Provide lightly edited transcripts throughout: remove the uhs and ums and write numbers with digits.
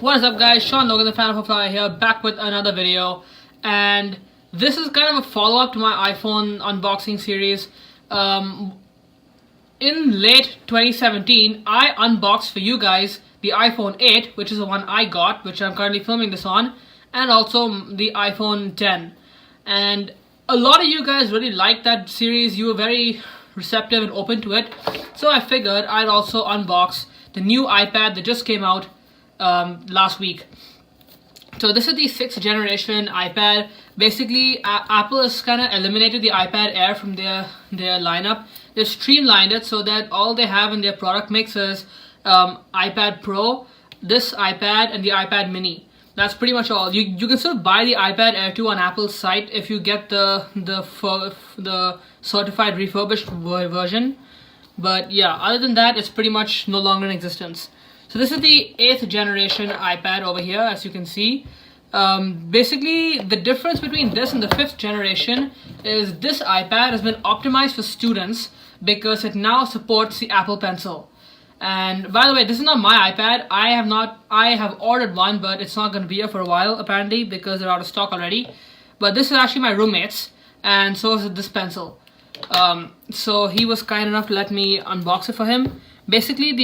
What is up, guys? Sean Logan, the fan of FORTNITE here, back with another video. And this is kind of a follow-up to my iPhone unboxing series. In late 2017, I unboxed for you guys the iPhone 8, which is the one I got, which I'm currently filming this on, and also the iPhone 10. And a lot of you guys really liked that series. You were very receptive and open to it. So I figured I'd also unbox the new iPad that just came out last week. So this is the 6th generation iPad. Basically, Apple has kind of eliminated the iPad Air from their lineup. They've streamlined it so that all they have in their product mix is iPad Pro, this iPad, and the iPad Mini. That's pretty much all. You can still buy the iPad Air 2 on Apple's site if you get the certified refurbished version. But yeah, other than that, it's pretty much no longer in existence. So this is the 8th generation iPad over here, as you can see. Basically, the difference between this and the 5th generation is this iPad has been optimized for students because it now supports the Apple Pencil. And by the way, this is not my iPad. I have ordered one, but it's not going to be here for a while apparently because they're out of stock already. But this is actually my roommate's, and so is this pencil. So he was kind enough to let me unbox it for him. Basically,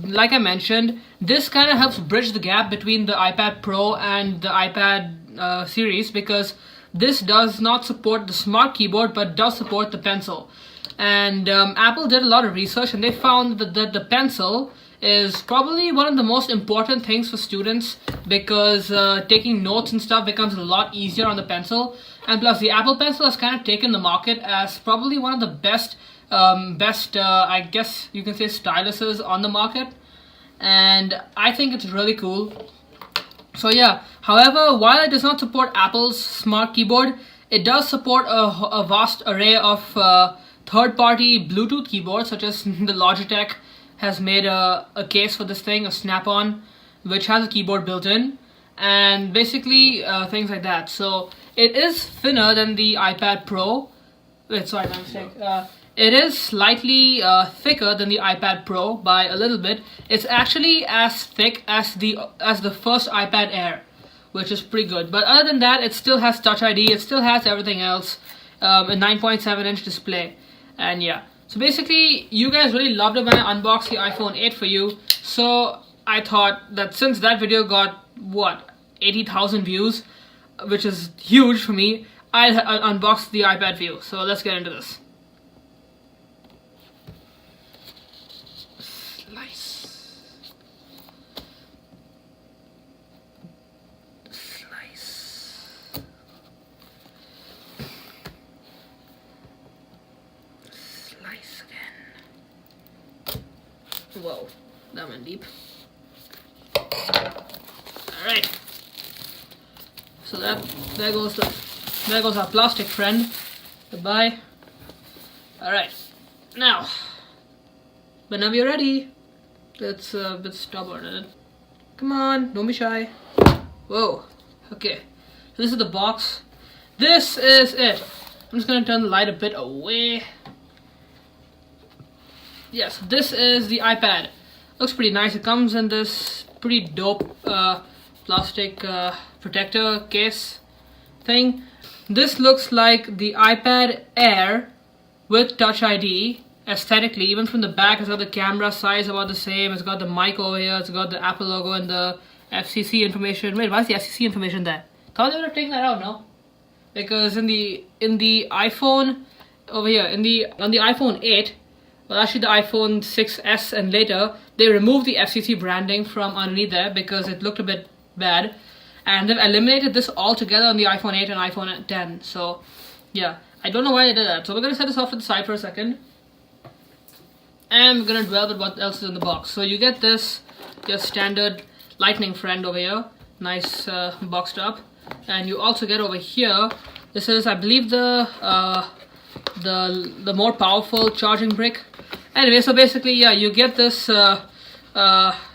like I mentioned, this kind of helps bridge the gap between the iPad Pro and the iPad series, because this does not support the smart keyboard but does support the pencil. And Apple did a lot of research and they found that the pencil is probably one of the most important things for students, because taking notes and stuff becomes a lot easier on the pencil. And plus, the Apple Pencil has kind of taken the market as probably one of the best I guess you can say styluses on the market, and I think it's really cool. So yeah, however, while it does not support Apple's smart keyboard, it does support a vast array of third-party Bluetooth keyboards, such as the Logitech has made a case for this thing, a Snap-on, which has a keyboard built in, and basically things like that. So it is thinner than the iPad Pro. Wait, sorry, my mistake. It is slightly thicker than the iPad Pro by a little bit. It's actually as thick as the first iPad Air, which is pretty good. But other than that, it still has Touch ID. It still has everything else. A 9.7-inch display, and yeah. So basically, you guys really loved it when I unboxed the iPhone 8 for you. So I thought that since that video got 80,000 views, which is huge for me, I'll unbox the iPad for you. So let's get into this. Whoa, that went deep. Alright. So there goes our plastic friend. Goodbye. Alright. Now, whenever you're ready. It's a bit stubborn, isn't it? Come on, don't be shy. Whoa. Okay. So this is the box. This is it. I'm just gonna turn the light a bit away. Yes, this is the iPad. Looks pretty nice. It comes in this pretty dope plastic protector case thing. This looks like the iPad Air with Touch ID aesthetically. Even from the back, it's got the camera size about the same. It's got the mic over here. It's got the Apple logo and the FCC information. Wait, why is the FCC information there? Thought they would have taken that out, no? Because in the iPhone over here, on the iPhone 8. Well, actually the iPhone 6s and later, they removed the FCC branding from underneath there because it looked a bit bad. And they've eliminated this altogether on the iPhone 8 and iPhone 10. So, yeah. I don't know why they did that. So we're going to set this off to the side for a second. And we're going to dwell with what else is in the box. So you get this, your standard lightning friend over here. Nice boxed up. And you also get over here, this is, I believe, the more powerful charging brick. Anyway, so basically, yeah, you get this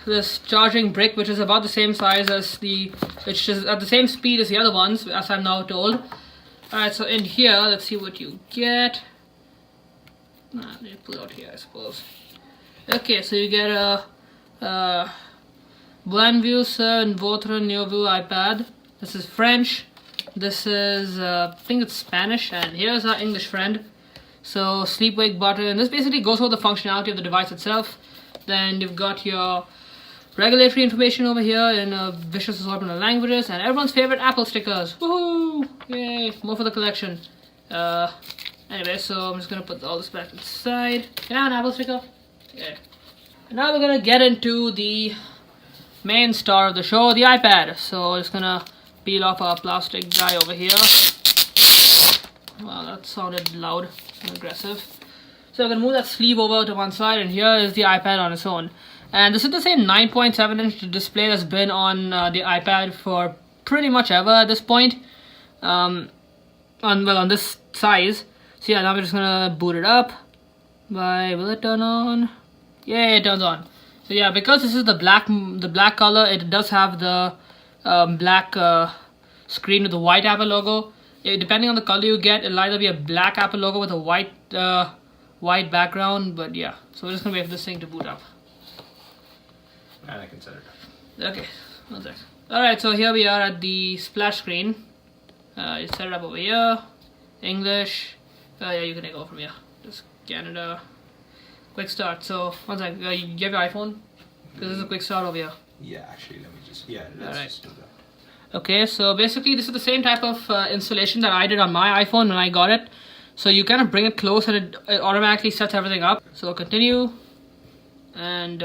this charging brick, which is about the same size as which is at the same speed as the other ones, as I'm now told. Alright, so in here, let's see what you get. Let me pull it out here, I suppose. Okay, so you get a Buen vue sur votre nouveau iPad. This is French. This is, I think it's Spanish. And here's our English friend. So, sleep wake button. This basically goes over the functionality of the device itself. Then you've got your regulatory information over here in a vicious assortment of languages. And everyone's favorite Apple stickers. Woohoo! Yay! More for the collection. Anyway, so I'm just gonna put all this back inside. Can I have an Apple sticker? Yeah. And now we're gonna get into the main star of the show, the iPad. So just gonna peel off our plastic guy over here. Wow, that sounded loud and aggressive. So I'm gonna move that sleeve over to one side, and here is the iPad on its own. And this is the same 9.7-inch display that's been on the iPad for pretty much ever at this point. On this size. So yeah, now we're just gonna boot it up. Will it turn on? Yeah, it turns on. So yeah, because this is the black color, it does have the black screen with the white Apple logo. Depending on the color you get, it'll either be a black Apple logo with a white background. But yeah, so we're just gonna wait for this thing to boot up. And I can set it up. Okay, one sec. Alright, so here we are at the splash screen. You set it up over here. English. Yeah, you can take over from here. Just Canada. Quick start. So, one sec. You have your iPhone? Because this is a quick start over here. Yeah, actually, let me just. Yeah, let's just do that. Okay, so basically, this is the same type of installation that I did on my iPhone when I got it. So, you kind of bring it close and it automatically sets everything up. So, continue. And,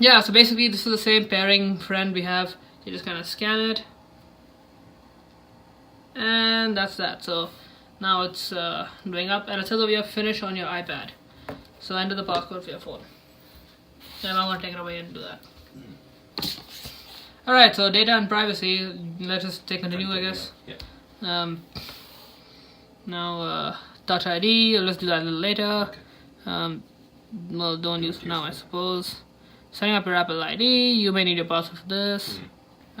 yeah, so basically, this is the same pairing friend we have. You just kind of scan it. And that's that. So now it's doing up, and it says over here finish on your iPad. So enter the passcode for your phone. Then I'm gonna take it away and do that. Alright, so data and privacy. Let's just take continue, I guess. Yeah. Now Touch ID. Let's do that a little later. Okay. Well, don't use for now, I suppose. Setting up your Apple ID. You may need your password for this.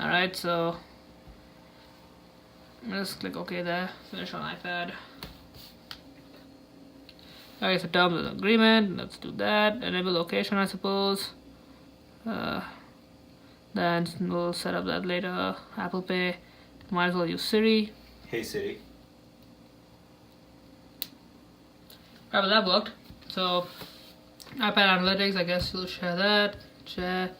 Alright, so just click OK there. Finish on iPad. Alright, so terms of agreement. Let's do that. Enable location, I suppose. Then we'll set up that later. Apple Pay. Might as well use Siri. Hey Siri. Alright, well that worked. So iPad Analytics, I guess you'll share that. Share.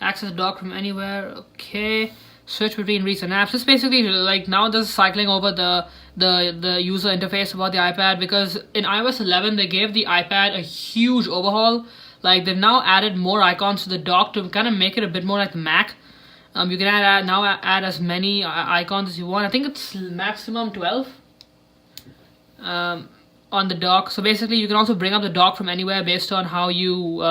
Access dock from anywhere. Okay. Switch between recent apps. It's basically like now this is cycling over the user interface about the iPad, because in iOS 11 they gave the iPad a huge overhaul. Like they've now added more icons to the dock to kind of make it a bit more like the Mac. You can add as many icons as you want. I think it's maximum 12 on the dock. So basically you can also bring up the dock from anywhere based on how you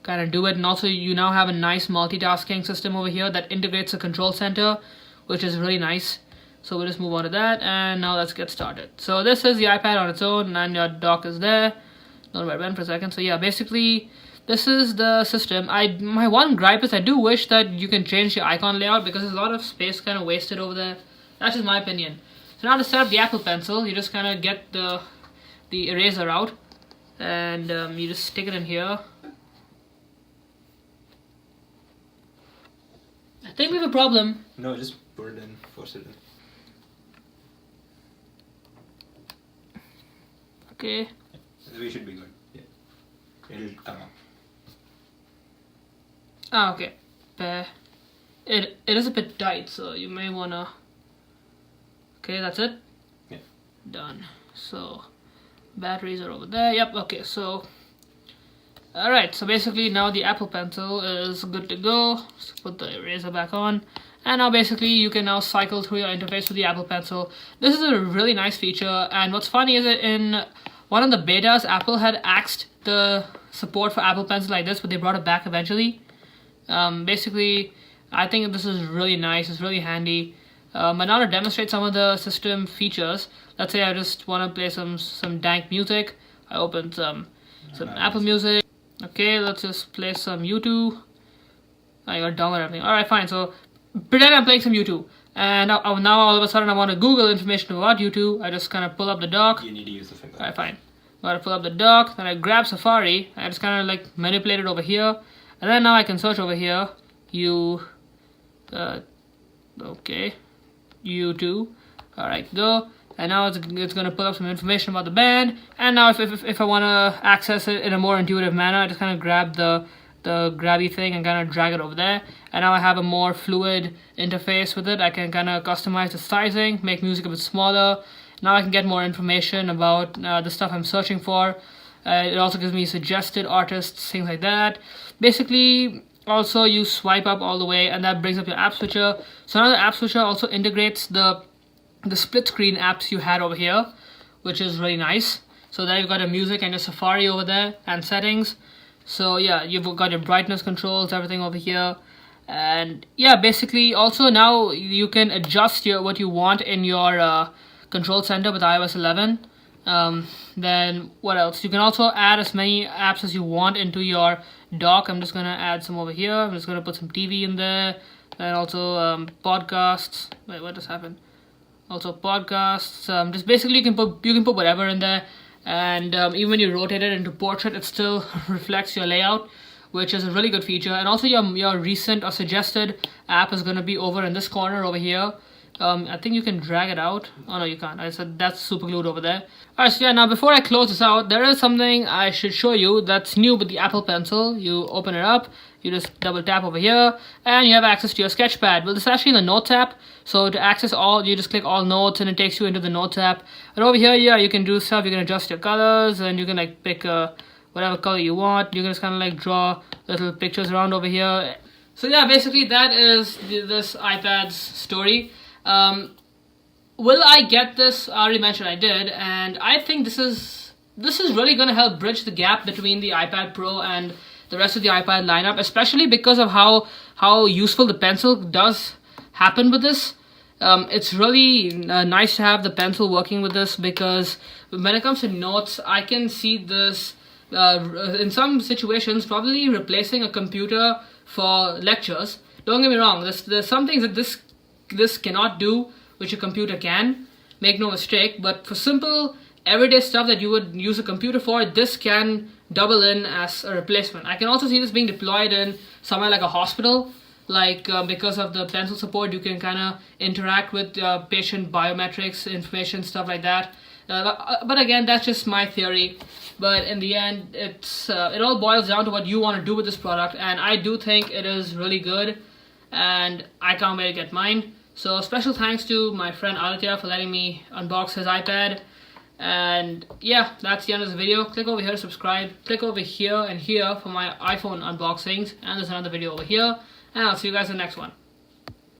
kind of do it. And also you now have a nice multitasking system over here that integrates a control center, which is really nice. So we'll just move on to that, and now let's get started. So this is the iPad on its own, and your dock is there. Don't worry about it for a second. So yeah, basically this is the system. My one gripe is I do wish that you can change your icon layout, because there's a lot of space kind of wasted over there. That's just my opinion. So now to set up the Apple Pencil, you just kind of get the eraser out, and you just stick it in here. I think we have a problem. No, just put it in, force it in. Okay. We should be good. Yeah. It'll come up. Ah, okay. It is a bit tight, so you may wanna. Okay, that's it. Yeah. Done. So batteries are over there. Yep. Okay. So. Alright, so basically now the Apple Pencil is good to go. Just put the eraser back on. And now basically you can now cycle through your interface with the Apple Pencil. This is a really nice feature, and what's funny is that in one of the betas, Apple had axed the support for Apple Pencil like this, but they brought it back eventually. Basically, I think this is really nice, it's really handy. But now to demonstrate some of the system features, let's say I just want to play some dank music. I opened some Apple Music. Okay, let's just play some YouTube. I got download everything. Alright, fine. So pretend I'm playing some YouTube, and now all of a sudden I want to Google information about YouTube. I just kind of pull up the dock. You need to use the finger. Alright, fine. Gotta pull up the dock. Then I grab Safari. I just kind of like manipulate it over here, and then now I can search over here okay, U2. Alright, go. And now it's going to pull up some information about the band. And now if I want to access it in a more intuitive manner, I just kind of grab the grabby thing and kind of drag it over there. And now I have a more fluid interface with it. I can kind of customize the sizing, make music a bit smaller. Now I can get more information about the stuff I'm searching for. It also gives me suggested artists, things like that. Basically, also you swipe up all the way and that brings up your app switcher. So now the app switcher also integrates the split screen apps you had over here, which is really nice. So there you've got your music and your Safari over there and settings. So yeah, you've got your brightness controls, everything over here. And yeah, basically also now you can adjust what you want in your control center with iOS 11. Then what else? You can also add as many apps as you want into your dock. I'm just gonna add some over here. I'm just gonna put some TV in there, and also podcasts. Wait, what just happened? Also podcasts. Just basically you can put whatever in there, and even when you rotate it into portrait, it still reflects your layout, which is a really good feature. And also your recent or suggested app is gonna be over in this corner over here. I think you can drag it out. Oh no, you can't. I said that's super glued over there. Alright, so yeah, now before I close this out, there is something I should show you that's new with the Apple Pencil. You open it up, you just double tap over here, and you have access to your sketchpad. Well, this is actually in the Notes app, so to access all, you just click all notes and it takes you into the Notes app. And over here, yeah, you can do stuff. You can adjust your colors, and you can like pick whatever color you want. You can just kind of like draw little pictures around over here. So yeah, basically that is this iPad's story. Will I get this? I already mentioned I did, and I think this is really going to help bridge the gap between the iPad Pro and the rest of the iPad lineup, especially because of how useful the Pencil does happen with this. It's really nice to have the Pencil working with this, because when it comes to notes, I can see this in some situations probably replacing a computer for lectures. Don't get me wrong, there's some things that this cannot do which a computer can, make no mistake, but for simple everyday stuff that you would use a computer for, this can double in as a replacement. I can also see this being deployed in somewhere like a hospital, like because of the Pencil support, you can kind of interact with patient biometrics information, stuff like that. But again, that's just my theory. But in the end, it all boils down to what you want to do with this product, and I do think it is really good, and I can't wait to get mine. So special thanks to my friend Aditya for letting me unbox his iPad. And yeah, that's the end of the video. Click over here to subscribe. Click over here and here for my iPhone unboxings. And there's another video over here. And I'll see you guys in the next one.